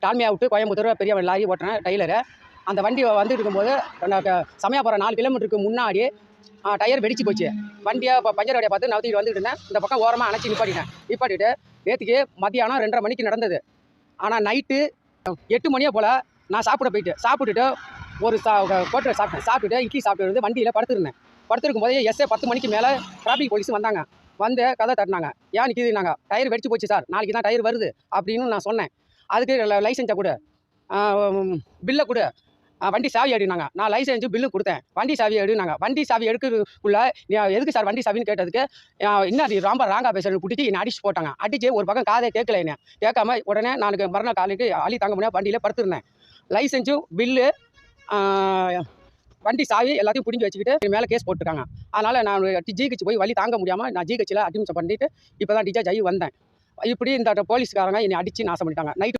டால்மியா விட்டு கோயம்புத்தூர் பெரிய லாரி ஓட்டுறேன் டெய்லரு. அந்த வண்டி வந்துட்டு இருக்கும்போது சமயபுரம் 4 கிலோமீட்டருக்கு முன்னாடி டயர் வெடிச்சு போச்சு. வண்டியை பஞ்சர் வண்டியை பார்த்து நவுத்திட்டு வந்துட்டு இருந்தேன். இந்த பக்கம் ஓரமாக அணைச்சி நிப்பாட்டிட்டு நேற்றுக்கு மத்தியானம் 2:30 மணிக்கு நடந்தது. ஆனால் நைட்டு 8 மணியே போல் நான் சாப்பிட்டுட்டு ஒரு கோட்டரை சாப்பிட்டுட்டு இட்லி சாப்பிட்டு வண்டியில் படுத்துருக்கும் போதே எஸ்ஏ 10 மணிக்கு மேலே டிராஃபிக் போலீஸ் வந்தாங்க. வந்து கதை தட்டினாங்க. ஏன் நிற்கிதுனாங்க, டயர் வெடிச்சு போச்சு சார், நாளைக்கு தான் டயர் வருது அப்படின்னு நான் சொன்னேன். அதுக்கு லைசன்ஸை கொடு, பில்லை கொடு, வண்டி சாவி எடுனாங்க. நான் லைசன்ஸு பில்லு கொடுத்தேன். வண்டி சாவி எடுனாங்க. வண்டி சாவி எடுக்கிறதுக்குள்ள எதுக்கு சார் வண்டி சாவின்னு கேட்டதுக்கு என்ன ரொம்ப ராங்கா பேசுறேன்னு பிடிச்சி என்னை அடிச்சு போட்டாங்க. அடிச்சு ஒரு பக்கம் காதை கேட்கல, என்ன கேட்காம உடனே நான் மறுநாள் காலைக்கு அழி தாங்க முடியாது வண்டியில் படுத்துருந்தேன். லைசன்ஸும் பில்லு வண்டி சாவி எல்லாத்தையும் பிடிங்கி வச்சுக்கிட்டு மேலே கேஸ் போட்டுருக்காங்க. அதனால் நான் ஜிஹெச் போய் வழி தாங்க முடியாமல் நான் ஜிஹெச்சில் அட்மிஷன் பண்ணிட்டு இப்போ தான் டிஸ்சார்ஜ் ஆகி வந்தேன். இப்படி இந்த போலீஸ்காரங்க என்னை அடித்து நாசம் பண்ணிட்டாங்க. நைட்டு